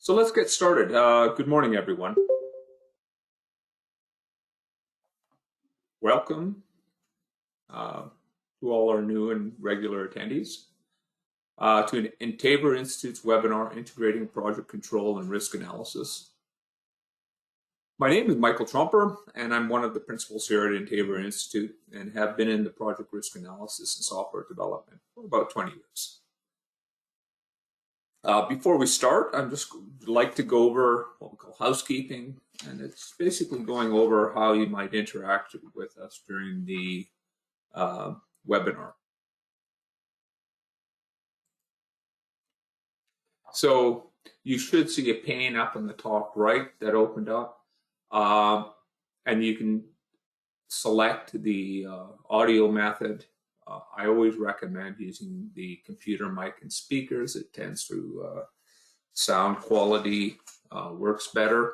So let's get started. Good morning, everyone. Welcome to all our new and regular attendees to an Tabor Institute's webinar, Integrating Project Control and Risk Analysis. My name is Michael Tromper, and I'm one of the principals here at Tabor Institute and have been in the project risk analysis and software development for about 20 years. Before we start, I'd just like to go over what we call housekeeping, and it's basically going over how you might interact with us during the webinar. So you should see a pane up in the top right that opened up, and you can select the audio method. I always recommend using the computer mic and speakers. It tends to sound quality works better.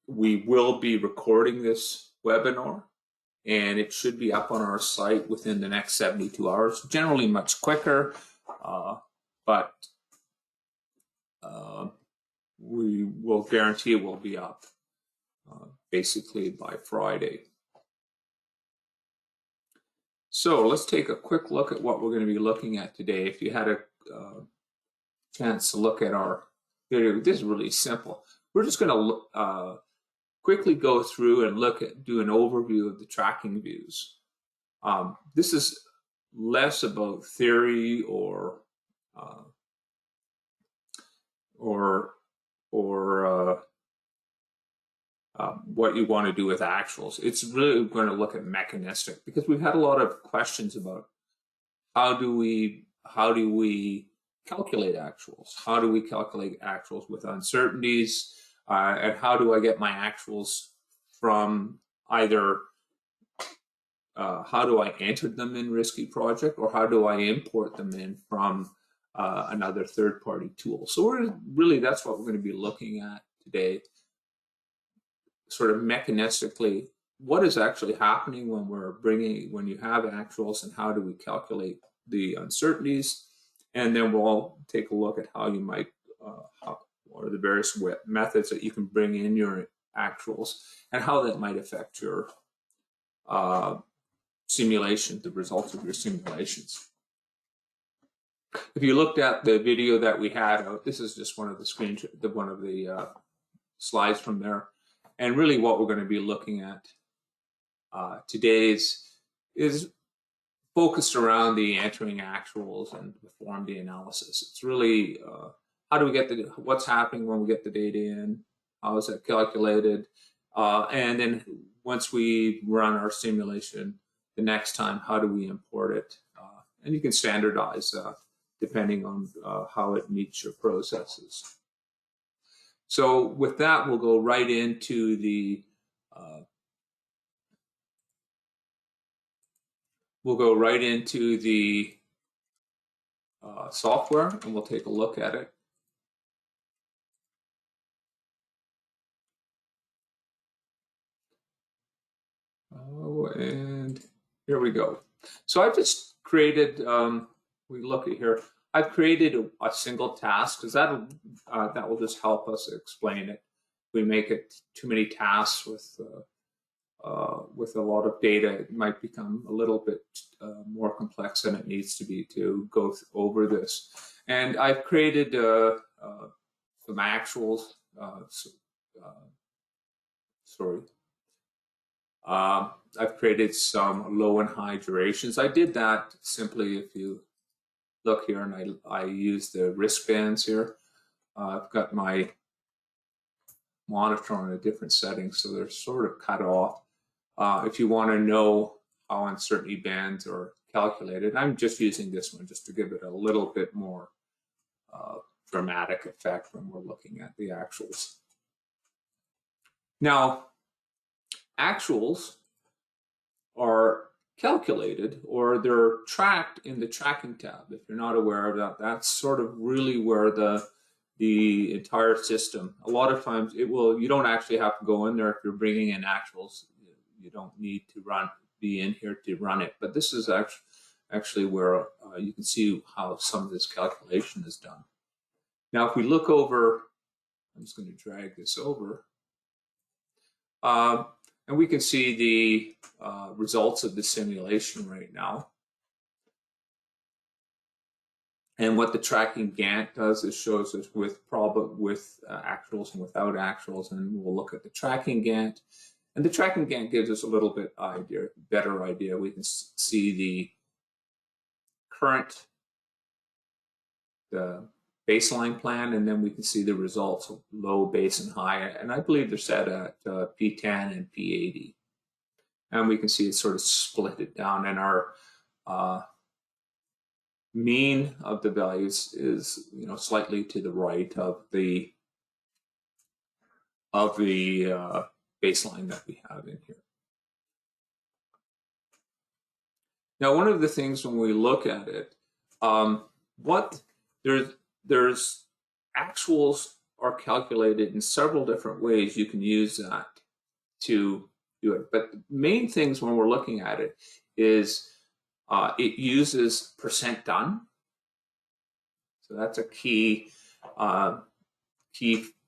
We will be recording this webinar, and it should be up on our site within the next 72 hours, generally much quicker, but we will guarantee it will be up basically by Friday. So let's take a quick look at what we're going to be looking at today. If you had a chance to look at our video, this is really simple. We're just going to quickly go through and do an overview of the tracking views. This is less about theory or what you want to do with actuals. It's really going to look at mechanistic, because we've had a lot of questions about how do we calculate actuals? How do we calculate actuals with uncertainties? And how do I get my actuals from either how do I enter them in Risky Project, or how do I import them in from another third-party tool? So that's what we're going to be looking at today. Sort of mechanistically, what is actually happening when you have actuals, and how do we calculate the uncertainties? And then we'll take a look at how you might, what are the various methods that you can bring in your actuals, and how that might affect your simulation, the results of your simulations. If you looked at the video that we had out, this is just one of the slides from there. And really what we're going to be looking at today is focused around the entering actuals and perform the analysis. It's really how do we get what's happening when we get the data in, how is that calculated, and then once we run our simulation the next time, how do we import it? And you can standardize depending on how it meets your processes. So with that, we'll go right into the software, and we'll take a look at it. Oh, and here we go. So I've just created. We look at here. I've created a single task, because that will just help us explain it. We make it too many tasks with a lot of data, it might become a little bit more complex than it needs to be to go over this. And I've created some actuals. I've created some low and high durations. I did that simply, if you look here, and I use the risk bands here. I've got my monitor on a different setting, so they're sort of cut off. If you want to know how uncertainty bands are calculated, I'm just using this one just to give it a little bit more dramatic effect when we're looking at the actuals. Now, actuals are calculated, or they're tracked in the tracking tab. If you're not aware of that, that's sort of really where the entire system, a lot of times you don't actually have to go in there. If you're bringing in actuals, you don't need to be in here to run it, but this is actually where you can see how some of this calculation is done. Now, if we look over, I'm just going to drag this over, and we can see the results of the simulation right now. And what the tracking Gantt does is shows us with actuals and without actuals, and we'll look at the tracking Gantt. And the tracking Gantt gives us a little bit better idea. We can see the current, the baseline plan, and then we can see the results of low, base, and high. And I believe they're set at P10 and P80. And we can see it sort of split it down, and our mean of the values is, you know, slightly to the right of the baseline that we have in here. Now, one of the things when we look at it, there's actuals are calculated in several different ways. You can use that to do it, but the main things when we're looking at it is it uses percent done. So that's a key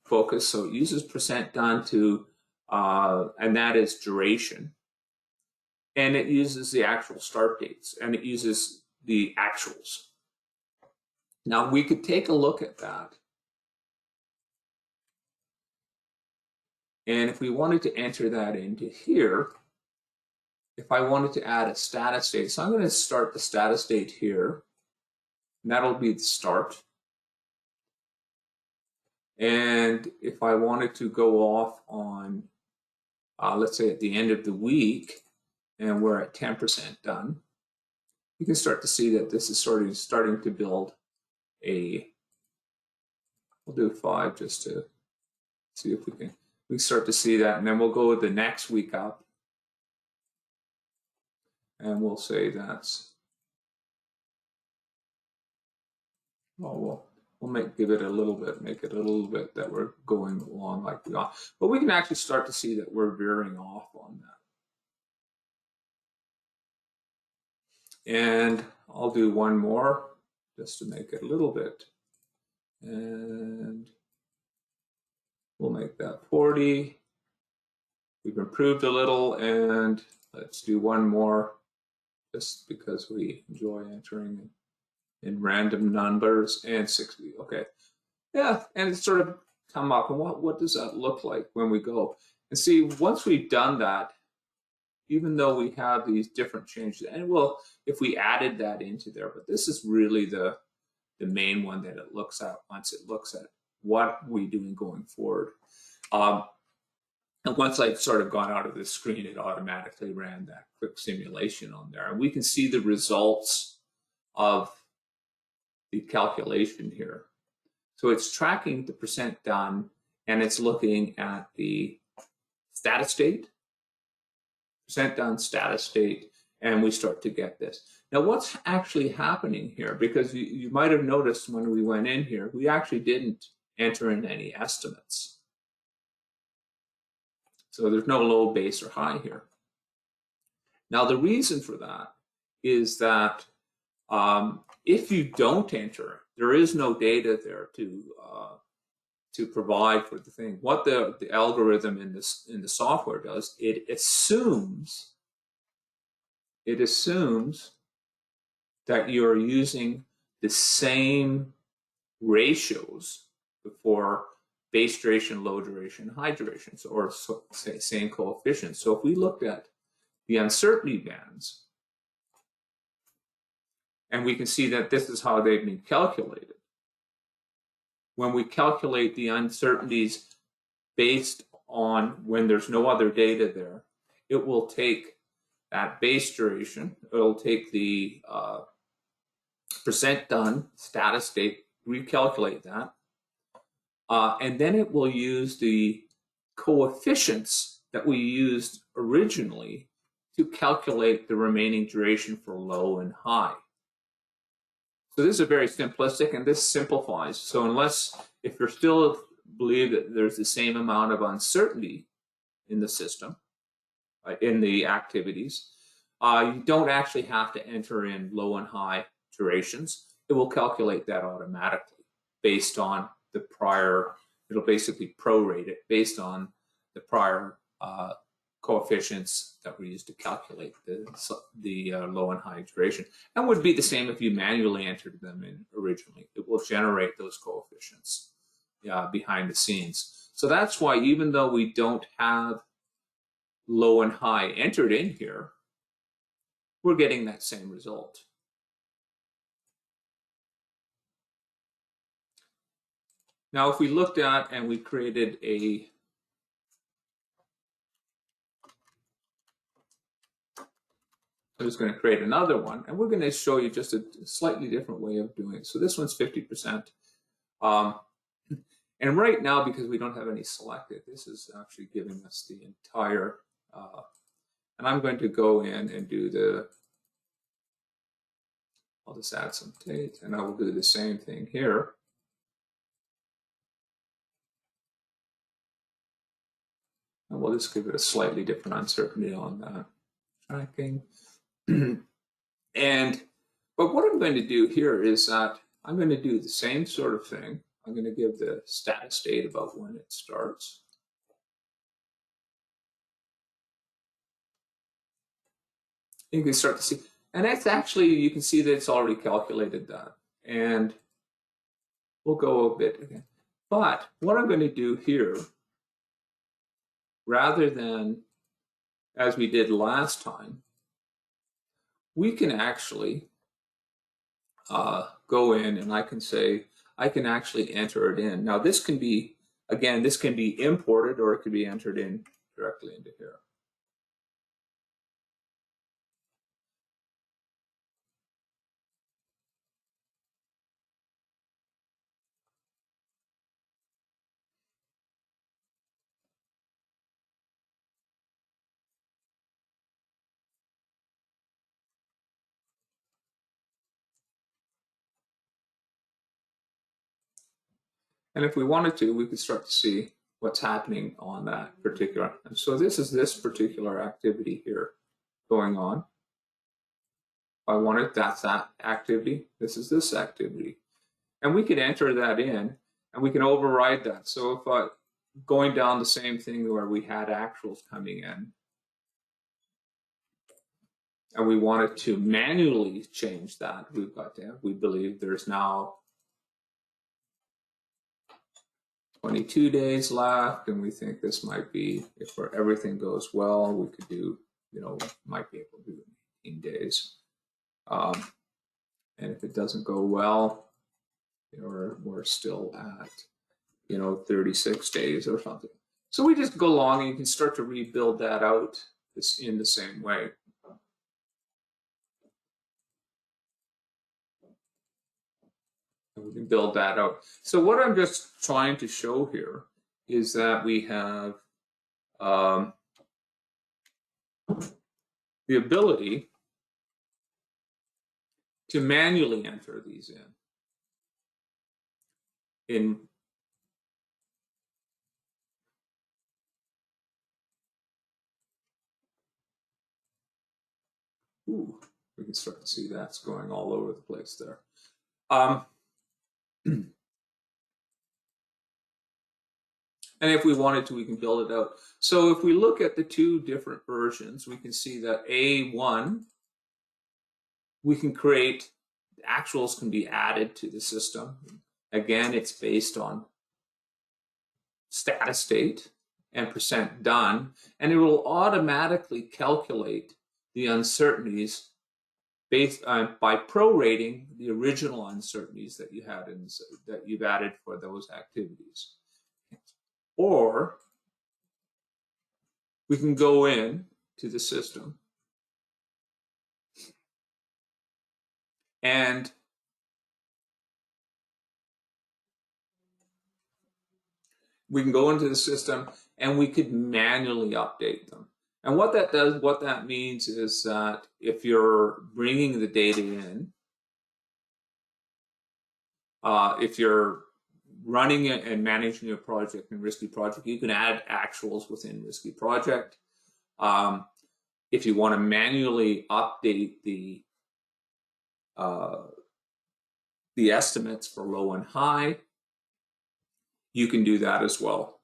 focus. So it uses percent done to, and that is duration. And it uses the actual start dates, and it uses the actuals. Now we could take a look at that. And if we wanted to enter that into here, if I wanted to add a status date, so I'm going to start the status date here, and that'll be the start. And if I wanted to go off on, let's say at the end of the week, and we're at 10% done, you can start to see that this is sort of starting to build a, we'll do 5 just to see if we start to see that, and then we'll go the next week up, and we'll say that's, well, we'll give it a little bit, make it a little bit that we're going along like we are, but we can actually start to see that we're veering off on that. And I'll do one more just to make it a little bit, and we'll make that 40. We've improved a little, and let's do one more just because we enjoy entering in random numbers, and 60. Okay, yeah, and it's sort of come up, and what does that look like when we go? And see, once we've done that, even though we have these different changes, and well, if we added that into there, but this is really the main one that it looks at once it looks at what we're doing going forward. And once I'd sort of gone out of the screen, it automatically ran that quick simulation on there. And we can see the results of the calculation here. So it's tracking the percent done, and it's looking at the status date, percent done, status date, and we start to get this. Now, what's actually happening here, because you might have noticed when we went in here, we actually didn't enter in any estimates. So there's no low, base, or high here. Now, the reason for that is that if you don't enter, there is no data there to provide for the thing. What the algorithm in the software does, it assumes that you're using the same ratios for base duration, low duration, high duration, or say same coefficients. So if we looked at the uncertainty bands, and we can see that this is how they've been calculated. When we calculate the uncertainties based on when there's no other data there, it will take that base duration, it'll take the percent done, status date, recalculate that, and then it will use the coefficients that we used originally to calculate the remaining duration for low and high. So this is very simplistic, and this simplifies. So if you're still believe that there's the same amount of uncertainty in the system, in the activities, you don't actually have to enter in low and high durations. It will calculate that automatically based on the prior, it'll basically prorate it based on the prior coefficients that were used to calculate the low and high duration. And would be the same if you manually entered them in originally. It will generate those coefficients behind the scenes. So that's why even though we don't have low and high entered in here, we're getting that same result. Now, if we looked at and we created a I'm just going to create another one, and we're going to show you just a slightly different way of doing it. So this one's 50%. And right now, because we don't have any selected, this is actually giving us the entire, and I'm going to go in and do I'll just add some date, and I will do the same thing here. And we'll just give it a slightly different uncertainty on that tracking. But what I'm going to do here is that I'm going to do the same sort of thing. I'm going to give the status date about when it starts. You can start to see, and that's actually, you can see that it's already calculated that. And we'll go a bit again. But what I'm going to do here, rather than as we did last time, we can actually go in and I can say, I can actually enter it in. Now this can be, again, this can be imported or it could be entered in directly into here. And if we wanted to, we could start to see what's happening on that particular. And so this is this particular activity here going on. If I wanted, that's that activity. This is this activity. And we could enter that in and we can override that. So if going down the same thing where we had actuals coming in, and we wanted to manually change that, we've got to, we believe there's now 22 days left, and we think this might be, if everything goes well, we could do, might be able to do 18 days. And if it doesn't go well, we're still at, 36 days or something. So we just go along and you can start to rebuild that out in the same way. And we can build that out. So what I'm just trying to show here is that we have the ability to manually enter these in. Ooh, we can start to see that's going all over the place there. And if we wanted to, we can build it out. So if we look at the two different versions, we can see that A1, we can create, actuals can be added to the system. Again, it's based on status date and % done, and it will automatically calculate the uncertainties based on, by prorating the original uncertainties that you had that you've added for those activities. Or we can go in to the system and we can go into the system and we could manually update them. And what that does, what that means is that if you're bringing the data in, if you're running it and managing your project in Risky Project, you can add actuals within Risky Project. If you want to manually update the estimates for low and high, you can do that as well.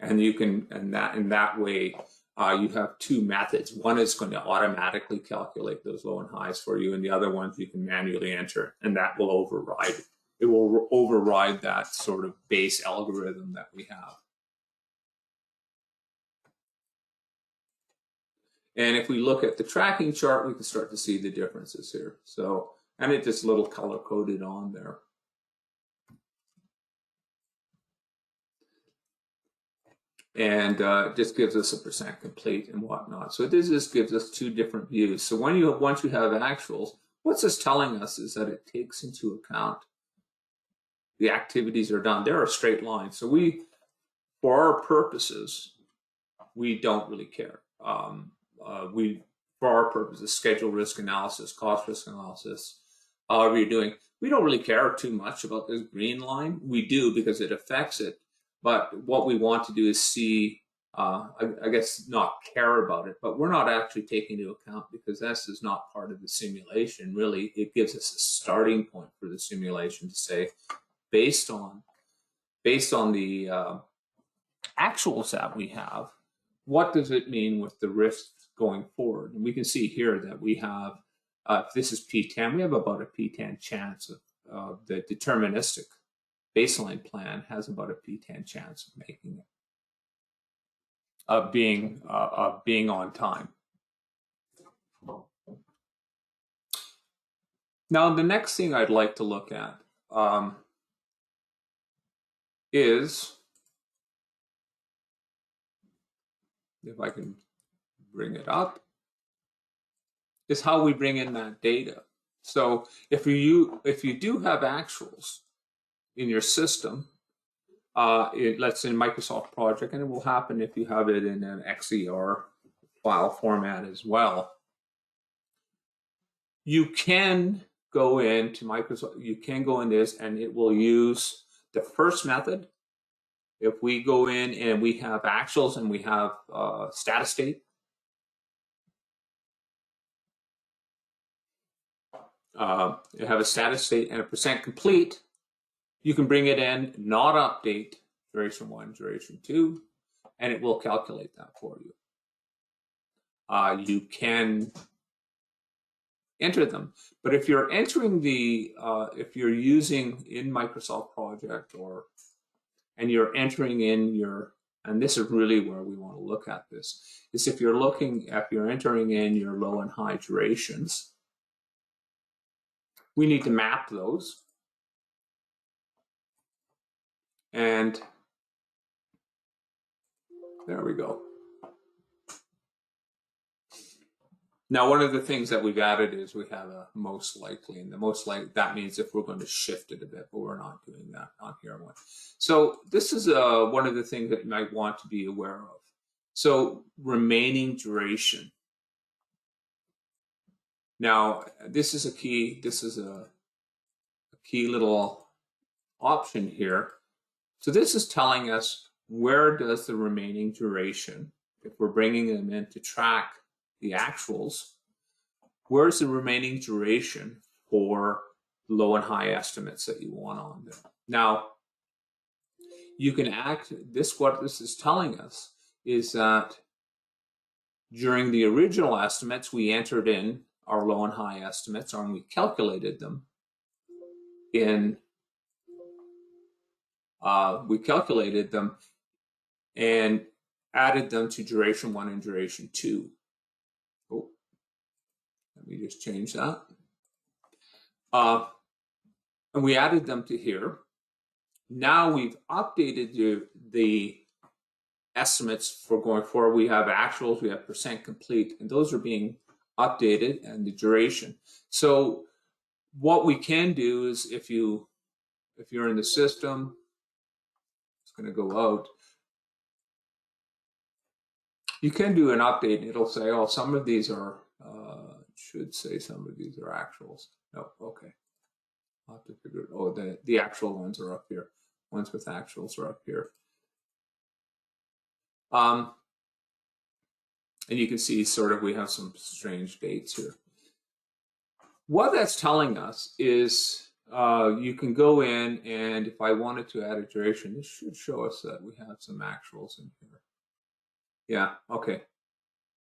And you can, and that in that way, you have two methods. One is going to automatically calculate those low and highs for you, and the other ones you can manually enter, and that will override. It will override that sort of base algorithm that we have. And if we look at the tracking chart, we can start to see the differences here. So, and it just little color coded on there. And just gives us a percent complete and whatnot. So this just gives us two different views. So once you have actuals, what's this telling us is that it takes into account the activities are done. They're a straight line. So for our purposes, we don't really care. For our purposes, schedule risk analysis, cost risk analysis, however you're doing, we don't really care too much about this green line. We do because it affects it. But what we want to do is see, I guess not care about it, but we're not actually taking into account because this is not part of the simulation. Really, it gives us a starting point for the simulation to say, based on the actuals that we have, what does it mean with the risks going forward? And we can see here that we have, if this is P10, we have about a P10 chance of the deterministic baseline plan has about a P10 chance of making it, of being on time. Now, the next thing I'd like to look at is, if I can bring it up, is how we bring in that data. So if you do have actuals in your system, let's say in Microsoft Project, and it will happen if you have it in an XER file format as well. You can go into Microsoft, you can go in this and it will use the first method. If we go in and we have actuals and we have status state, you have a status state and a percent complete, you can bring it in, not update duration 1, duration 2, and it will calculate that for you. You can enter them, but if you're entering if you're using in Microsoft Project and you're entering in and this is really where we want to look at this, is if you're entering in your low and high durations, we need to map those. And there we go. Now, one of the things that we've added is we have a most likely, and the most likely, that means if we're going to shift it a bit, but we're not doing that on here. So this is one of the things that you might want to be aware of. So remaining duration. Now, this is a key little option here. So this is telling us where does the remaining duration, if we're bringing them in to track the actuals, where's the remaining duration for low and high estimates that you want on there. Now, you can what this is telling us is that during the original estimates, we entered in our low and high estimates, and we calculated them and added them to duration 1 and duration 2. Oh, let me just change that. And we added them to here. Now we've updated the estimates for going forward. We have actuals, we have percent complete, and those are being updated, and the duration. So what we can do is if you're in the system, it's going to go out. You can do an update, and it'll say, oh, some of these are, should say some of these are actuals. No, okay. I'll have to figure it. Oh, the actual ones are up here. Ones with actuals are up here. And you can see sort of we have some strange dates here. What that's telling us is you can go in, and if I wanted to add a duration, this should show us that we have some actuals in here. Yeah, okay.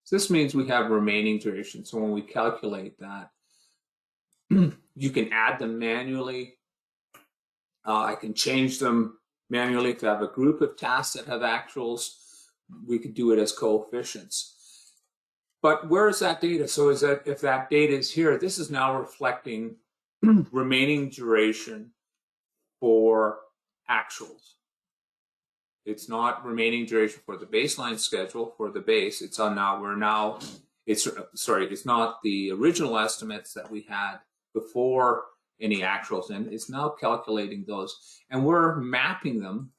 So this means we have remaining duration. So when we calculate that, you can add them manually. I can change them manually. If I have a group of tasks that have actuals, we could do it as coefficients. But where is that data? So is that if that data is here, this is now reflecting remaining duration for actuals. It's not remaining duration for the baseline schedule for the base. It's on now. It's not the original estimates that we had before any actuals, and it's now calculating those, and we're mapping them.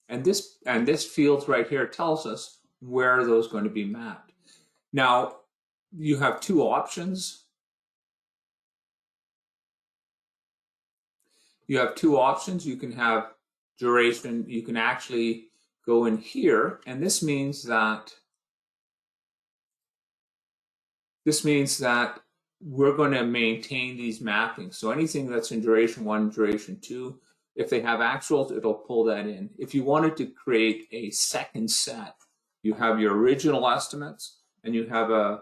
And this field right here tells us where those are going to be mapped. Now, you have two options. You can have duration. You can actually go in here, and this means that we're going to maintain these mappings. So anything that's in duration 1, duration 2, if they have actuals, it'll pull that in. If you wanted to create a second set, you have your original estimates, and you have a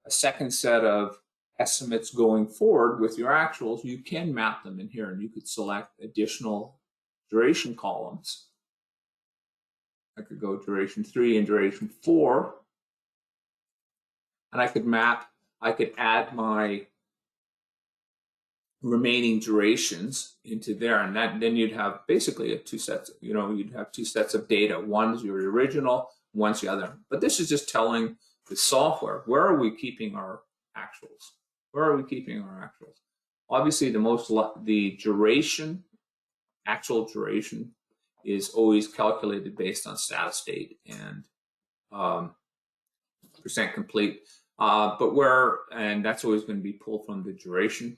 second set of estimates going forward with your actuals. You can map them in here, and you could select additional duration columns. I could go duration 3 and duration 4, and I could add my remaining durations into there, and then you'd have basically two sets. You'd have two sets of data. One's your original, one's the other. But this is just telling the software, where are we keeping our actuals? Obviously, the duration, actual duration, is always calculated based on status state and percent complete. And that's always going to be pulled from the duration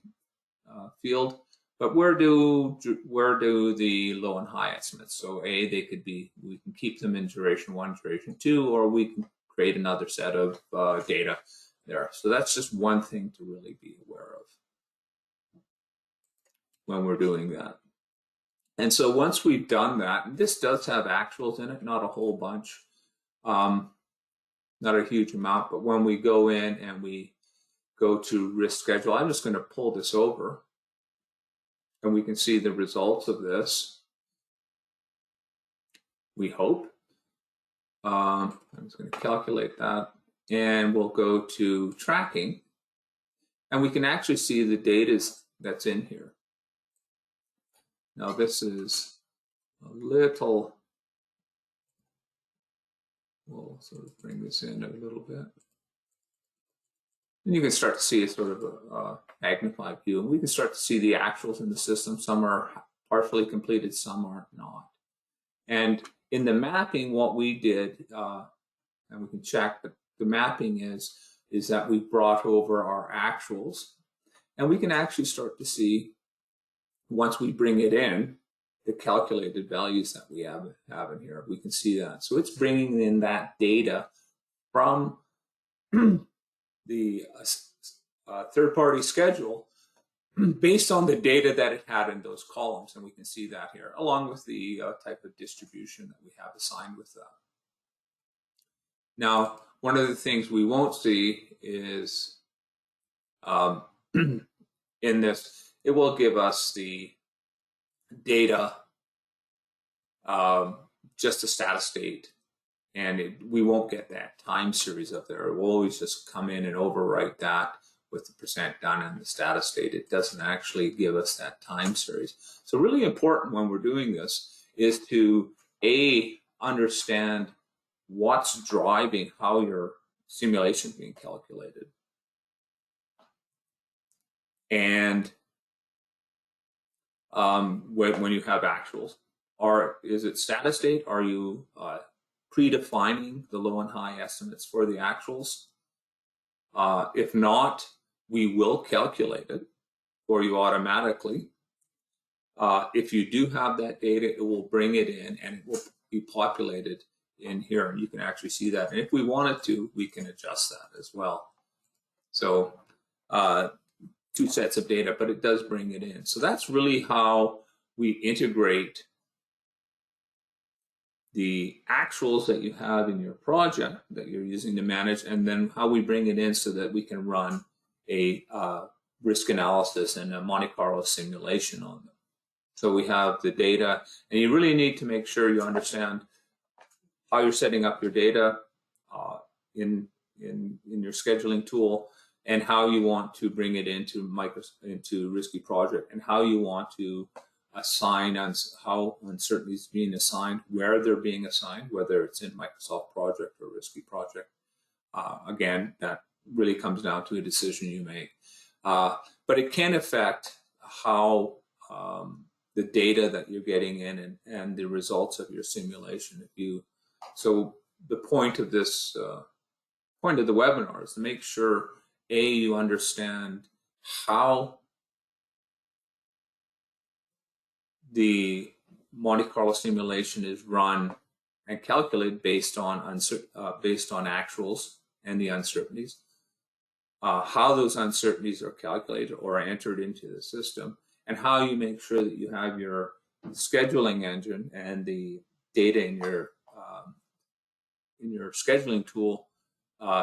field. But where do the low and high estimates? So we can keep them in duration 1, duration 2, or we can create another set of data there. So that's just one thing to really be aware of when we're doing that. And so once we've done that, this does have actuals in it, not a whole bunch, not a huge amount, but when we go in and we go to risk schedule, I'm just going to pull this over, and we can see the results of this, we hope. I'm just going to calculate that, and we'll go to tracking, and we can actually see the data that's in here. Now this is a little, we'll sort of bring this in a little bit. And you can start to see a sort of a magnified view, and we can start to see the actuals in the system. Some are partially completed, some are not. And in the mapping, what we did, and we can check, but the mapping is that we brought over our actuals, and we can actually start to see, once we bring it in, the calculated values that we have in here. We can see that. So it's bringing in that data from the third-party schedule based on the data that it had in those columns, and we can see that here, along with the type of distribution that we have assigned with that. Now, one of the things we won't see is in this, it will give us the data, just a status state, and we won't get that time series up there. It will always just come in and overwrite that with the percent done in the status state. It doesn't actually give us that time series. So really important when we're doing this is to understand what's driving how your simulation is being calculated. And when you have actuals, is it status state? Are you predefining the low and high estimates for the actuals? If not, we will calculate it for you automatically. If you do have that data, it will bring it in and it will be populated in here, and you can actually see that. And if we wanted to, we can adjust that as well. So 2 sets of data, but it does bring it in. So that's really how we integrate the actuals that you have in your project that you're using to manage, and then how we bring it in so that we can run a risk analysis and a Monte Carlo simulation on them. So we have the data, and you really need to make sure you understand how you're setting up your data in your scheduling tool, and how you want to bring it into Risky Project, and how you want to assign how uncertainties being assigned, where they're being assigned, whether it's in Microsoft Project or Risky Project. Again, that really comes down to a decision you make. But it can affect how the data that you're getting in and the results of your simulation. So the point of this point of the webinar is to make sure you understand how the Monte Carlo simulation is run and calculated based on actuals and the uncertainties, how those uncertainties are calculated or are entered into the system, and how you make sure that you have your scheduling engine and the data in your scheduling tool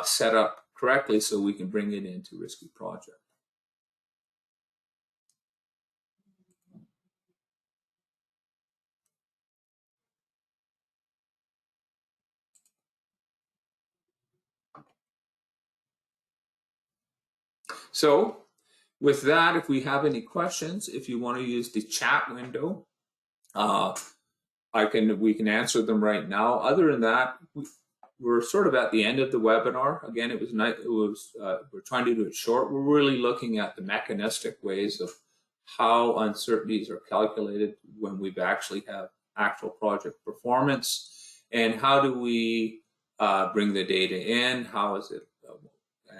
set up correctly so we can bring it into Risky Project. So with that, if we have any questions, if you want to use the chat window, we can answer them right now. Other than that, we're sort of at the end of the webinar. Again, it was nice. We're trying to do it short. We're really looking at the mechanistic ways of how uncertainties are calculated when we've actually have actual project performance, and how do we bring the data in, how is it,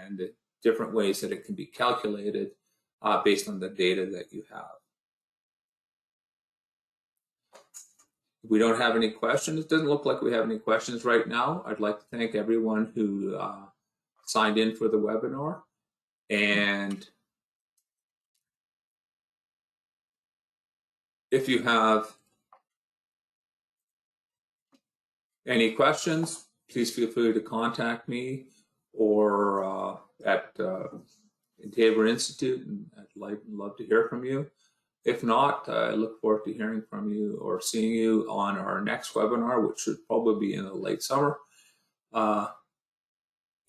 and the different ways that it can be calculated based on the data that you have. If we don't have any questions, it doesn't look like we have any questions right now. I'd like to thank everyone who signed in for the webinar. And if you have any questions, please feel free to contact me or at Tabor Institute, and I'd love to hear from you. If not, I look forward to hearing from you or seeing you on our next webinar, which should probably be in the late summer.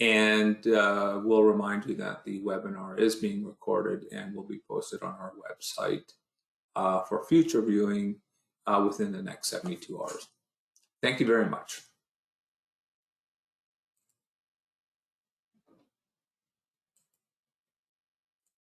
And we'll remind you that the webinar is being recorded and will be posted on our website for future viewing within the next 72 hours. Thank you very much.